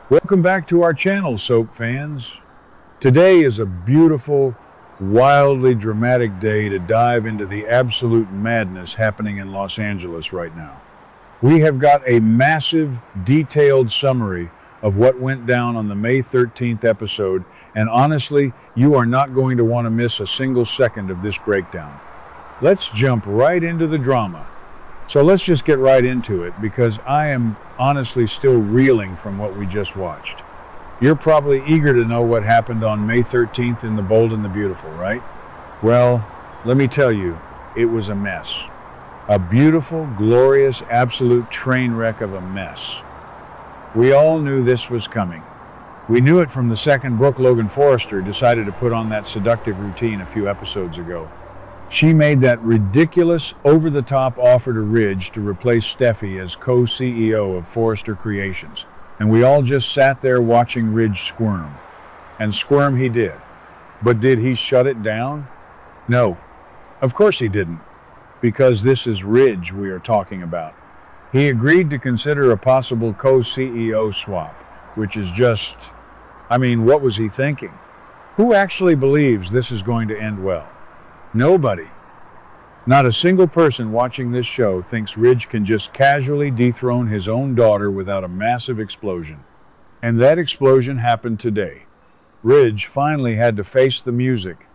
Welcome back to our channel, soap fans. Today is a beautiful, wildly dramatic day to dive into the absolute madness happening in Los Angeles right now. We have got a massive, detailed summary of what went down on the May 13th episode, and honestly, you are not going to want to miss a single second of this breakdown. Let's jump right into the drama. So let's just get right into it, because I am honestly still reeling from what we just watched. You're probably eager to know what happened on May 13th in The Bold and the Beautiful, right? Well, let me tell you, it was a mess. A beautiful, glorious, absolute train wreck of a mess. We all knew this was coming. We knew it from the second Brooke Logan Forrester decided to put on that seductive routine a few episodes ago. She made that ridiculous, over-the-top offer to Ridge to replace Steffy as co-CEO of Forrester Creations, and we all just sat there watching Ridge squirm. And squirm he did. But did he shut it down? No, of course he didn't, because this is Ridge we are talking about. He agreed to consider a possible co-CEO swap, which is just, what was he thinking? Who actually believes this is going to end well? Nobody. Not a single person watching this show thinks Ridge can just casually dethrone his own daughter without a massive explosion. And that explosion happened today. Ridge finally had to face the music.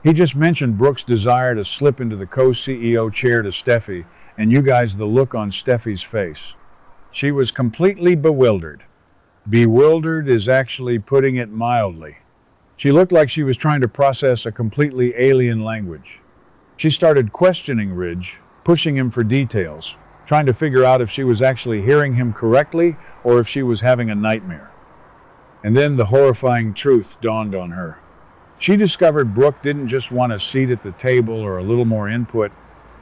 He just mentioned Brooke's desire to slip into the co-CEO chair to Steffy, and you guys, the look on Steffy's face. She was completely bewildered. Bewildered is actually putting it mildly. She looked like she was trying to process a completely alien language. She started questioning Ridge, pushing him for details, trying to figure out if she was actually hearing him correctly or if she was having a nightmare. And then the horrifying truth dawned on her. She discovered Brooke didn't just want a seat at the table or a little more input.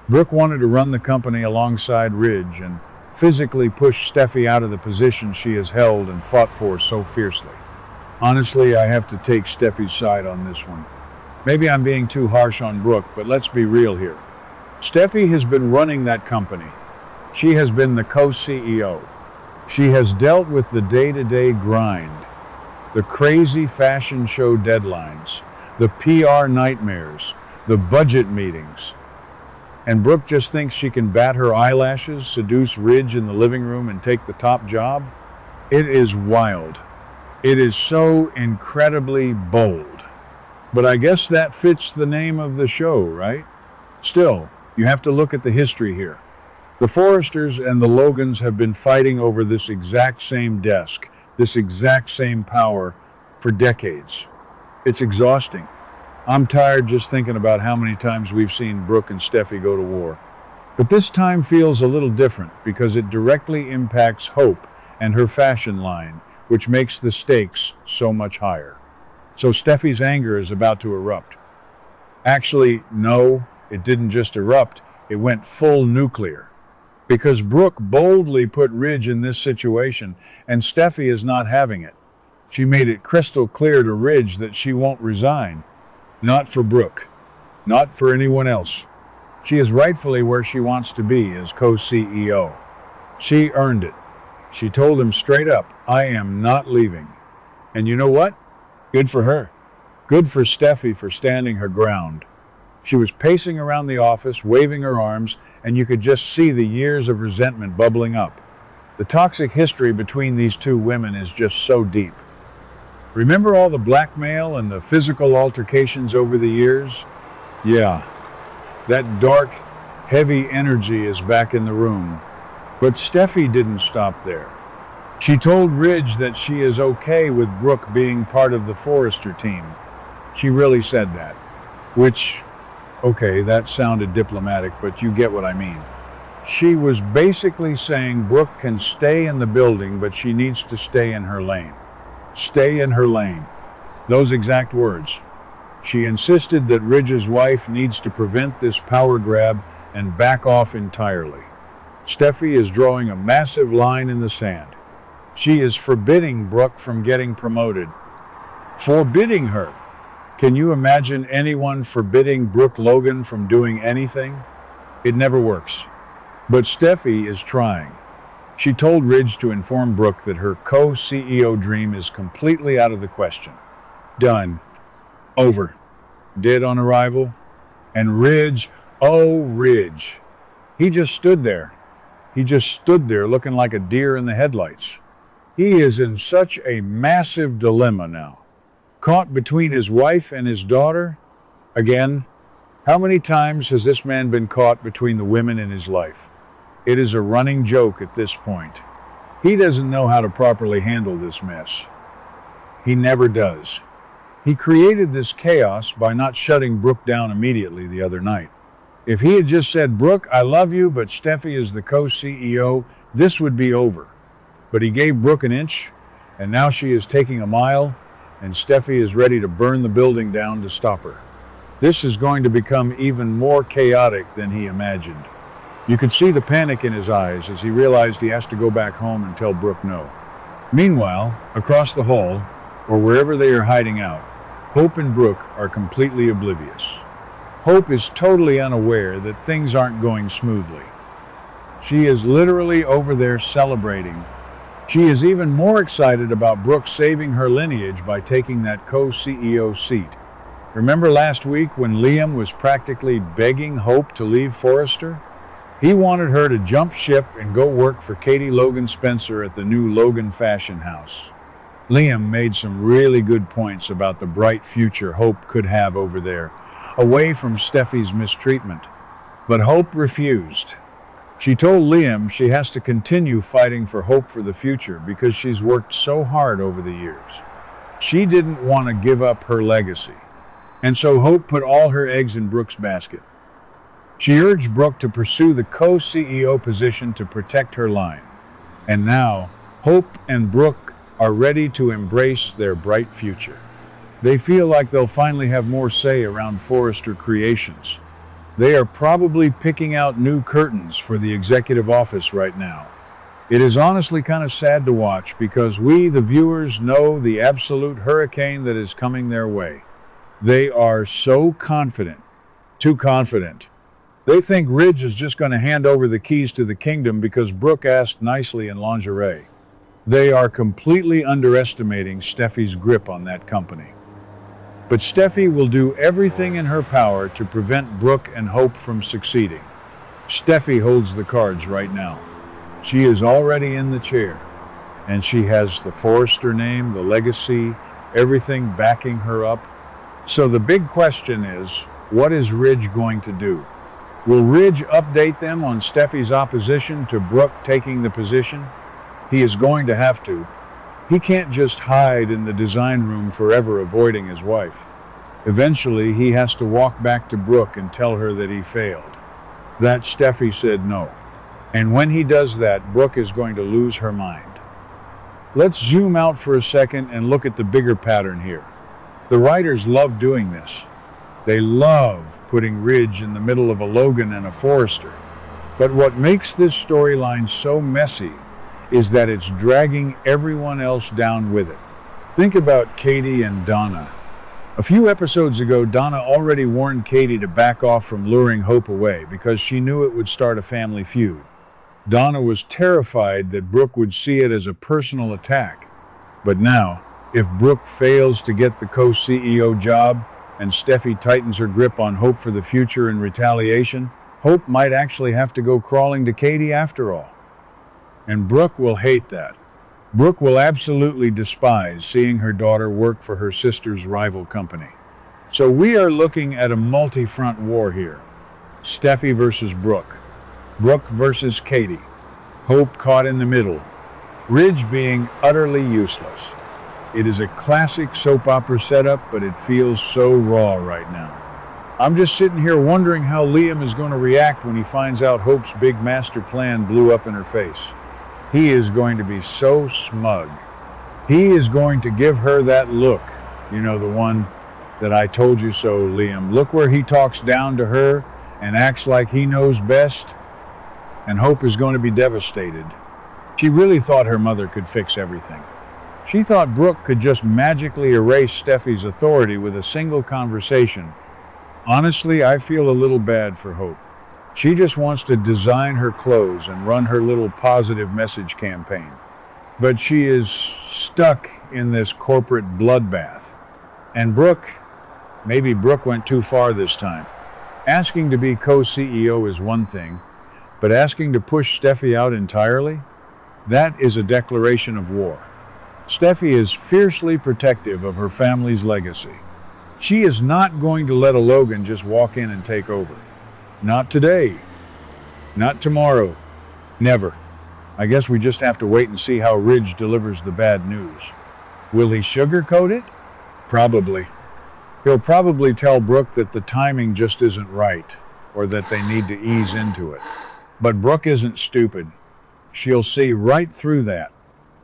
Brooke wanted to run the company alongside Ridge and physically push Steffy out of the position she has held and fought for so fiercely. Honestly, I have to take Steffy's side on this one. Maybe I'm being too harsh on Brooke, but let's be real here. Steffy has been running that company. She has been the co-CEO. She has dealt with the day-to-day grind, the crazy fashion show deadlines, the PR nightmares, the budget meetings. And Brooke just thinks she can bat her eyelashes, seduce Ridge in the living room, and take the top job? It is wild. It is so incredibly bold. But I guess that fits the name of the show, right? Still, you have to look at the history here. The Forresters and the Logans have been fighting over this exact same desk, this exact same power, for decades. It's exhausting. I'm tired just thinking about how many times we've seen Brooke and Steffy go to war. But this time feels a little different because it directly impacts Hope and her fashion line, which makes the stakes so much higher. So Steffy's anger is about to erupt. Actually, no, it didn't just erupt, it went full nuclear. Because Brooke boldly put Ridge in this situation, and Steffy is not having it. She made it crystal clear to Ridge that she won't resign. Not for Brooke. Not for anyone else. She is rightfully where she wants to be as co-CEO. She earned it. She told him straight up, I am not leaving. And you know what? Good for her. Good for Steffy for standing her ground. She was pacing around the office, waving her arms, and you could just see the years of resentment bubbling up. The toxic history between these two women is just so deep. Remember all the blackmail and the physical altercations over the years? Yeah, that dark, heavy energy is back in the room. But Steffy didn't stop there. She told Ridge that she is okay with Brooke being part of the Forrester team. She really said that. Which, okay, that sounded diplomatic, but you get what I mean. She was basically saying Brooke can stay in the building, but she needs to stay in her lane. Stay in her lane. Those exact words. She insisted that Ridge's wife needs to prevent this power grab and back off entirely. Steffy is drawing a massive line in the sand. She is forbidding Brooke from getting promoted. Forbidding her. Can you imagine anyone forbidding Brooke Logan from doing anything? It never works. But Steffy is trying. She told Ridge to inform Brooke that her co-CEO dream is completely out of the question. Done. Over. Did on arrival. And Ridge, oh Ridge, he just stood there. He just stood there looking like a deer in the headlights. He is in such a massive dilemma now. Caught between his wife and his daughter. Again, how many times has this man been caught between the women in his life? It is a running joke at this point. He doesn't know how to properly handle this mess. He never does. He created this chaos by not shutting Brooke down immediately the other night. If he had just said, "Brooke, I love you, but Steffy is the co-CEO," this would be over. But he gave Brooke an inch, and now she is taking a mile, and Steffy is ready to burn the building down to stop her. This is going to become even more chaotic than he imagined. You could see the panic in his eyes as he realized he has to go back home and tell Brooke no. Meanwhile, across the hall, or wherever they are hiding out, Hope and Brooke are completely oblivious. Hope is totally unaware that things aren't going smoothly. She is literally over there celebrating. She is even more excited about Brooke saving her lineage by taking that co-CEO seat. Remember last week when Liam was practically begging Hope to leave Forrester? He wanted her to jump ship and go work for Katie Logan Spencer at the new Logan Fashion House. Liam made some really good points about the bright future Hope could have over there, away from Steffy's mistreatment. But Hope refused. She told Liam she has to continue fighting for Hope for the future because she's worked so hard over the years. She didn't want to give up her legacy. And so Hope put all her eggs in Brooke's basket. She urged Brooke to pursue the co-CEO position to protect her line. And now, Hope and Brooke are ready to embrace their bright future. They feel like they'll finally have more say around Forrester Creations. They are probably picking out new curtains for the executive office right now. It is honestly kind of sad to watch because we, the viewers, know the absolute hurricane that is coming their way. They are so confident, too confident. They think Ridge is just going to hand over the keys to the kingdom because Brooke asked nicely in lingerie. They are completely underestimating Steffy's grip on that company. But Steffy will do everything in her power to prevent Brooke and Hope from succeeding. Steffy holds the cards right now. She is already in the chair, and she has the Forrester name, the legacy, everything backing her up. So the big question is, what is Ridge going to do? Will Ridge update them on Steffy's opposition to Brooke taking the position? He is going to have to. He can't just hide in the design room forever avoiding his wife. Eventually, he has to walk back to Brooke and tell her that he failed. That Steffy said no. And when he does that, Brooke is going to lose her mind. Let's zoom out for a second and look at the bigger pattern here. The writers love doing this. They love putting Ridge in the middle of a Logan and a Forrester. But what makes this storyline so messy is that it's dragging everyone else down with it. Think about Katie and Donna. A few episodes ago, Donna already warned Katie to back off from luring Hope away because she knew it would start a family feud. Donna was terrified that Brooke would see it as a personal attack. But now, if Brooke fails to get the co-CEO job and Steffy tightens her grip on Hope for the future in retaliation, Hope might actually have to go crawling to Katie after all. And Brooke will hate that. Brooke will absolutely despise seeing her daughter work for her sister's rival company. So we are looking at a multi-front war here. Steffy versus Brooke. Brooke versus Katie. Hope caught in the middle. Ridge being utterly useless. It is a classic soap opera setup, but it feels so raw right now. I'm just sitting here wondering how Liam is going to react when he finds out Hope's big master plan blew up in her face. He is going to be so smug. He is going to give her that look. You know, the one that I told you so, Liam. Look where he talks down to her and acts like he knows best. And Hope is going to be devastated. She really thought her mother could fix everything. She thought Brooke could just magically erase Steffy's authority with a single conversation. Honestly, I feel a little bad for Hope. She just wants to design her clothes and run her little positive message campaign. But she is stuck in this corporate bloodbath. And Brooke, maybe Brooke went too far this time. Asking to be co-CEO is one thing, but asking to push Steffy out entirely? That is a declaration of war. Steffy is fiercely protective of her family's legacy. She is not going to let a Logan just walk in and take over. Not today. Not tomorrow. Never. I guess we just have to wait and see how Ridge delivers the bad news. Will he sugarcoat it? Probably. He'll probably tell Brooke that the timing just isn't right, or that they need to ease into it. But Brooke isn't stupid. She'll see right through that.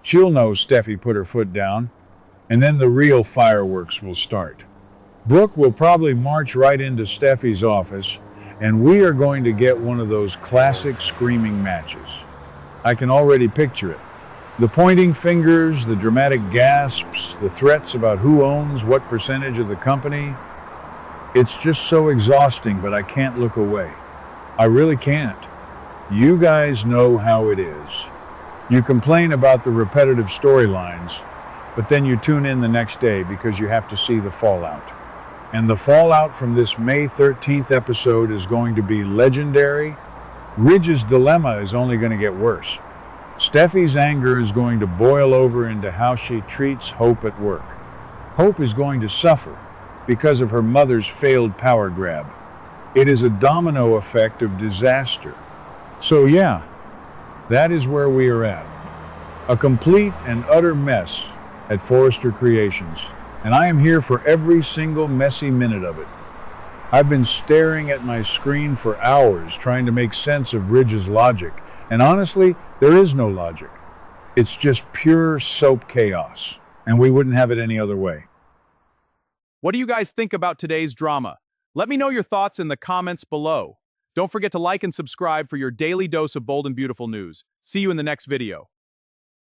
She'll know Steffy put her foot down, and then the real fireworks will start. Brooke will probably march right into Steffy's office, and we are going to get one of those classic screaming matches. I can already picture it. The pointing fingers, the dramatic gasps, the threats about who owns what percentage of the company. It's just so exhausting, but I can't look away. I really can't. You guys know how it is. You complain about the repetitive storylines, but then you tune in the next day because you have to see the fallout. And the fallout from this May 13th episode is going to be legendary. Ridge's dilemma is only going to get worse. Steffy's anger is going to boil over into how she treats Hope at work. Hope is going to suffer because of her mother's failed power grab. It is a domino effect of disaster. So yeah, that is where we are at. A complete and utter mess at Forrester Creations. And I am here for every single messy minute of it. I've been staring at my screen for hours trying to make sense of Ridge's logic. And honestly, there is no logic. It's just pure soap chaos. And we wouldn't have it any other way. What do you guys think about today's drama? Let me know your thoughts in the comments below. Don't forget to like and subscribe for your daily dose of bold and beautiful news. See you in the next video.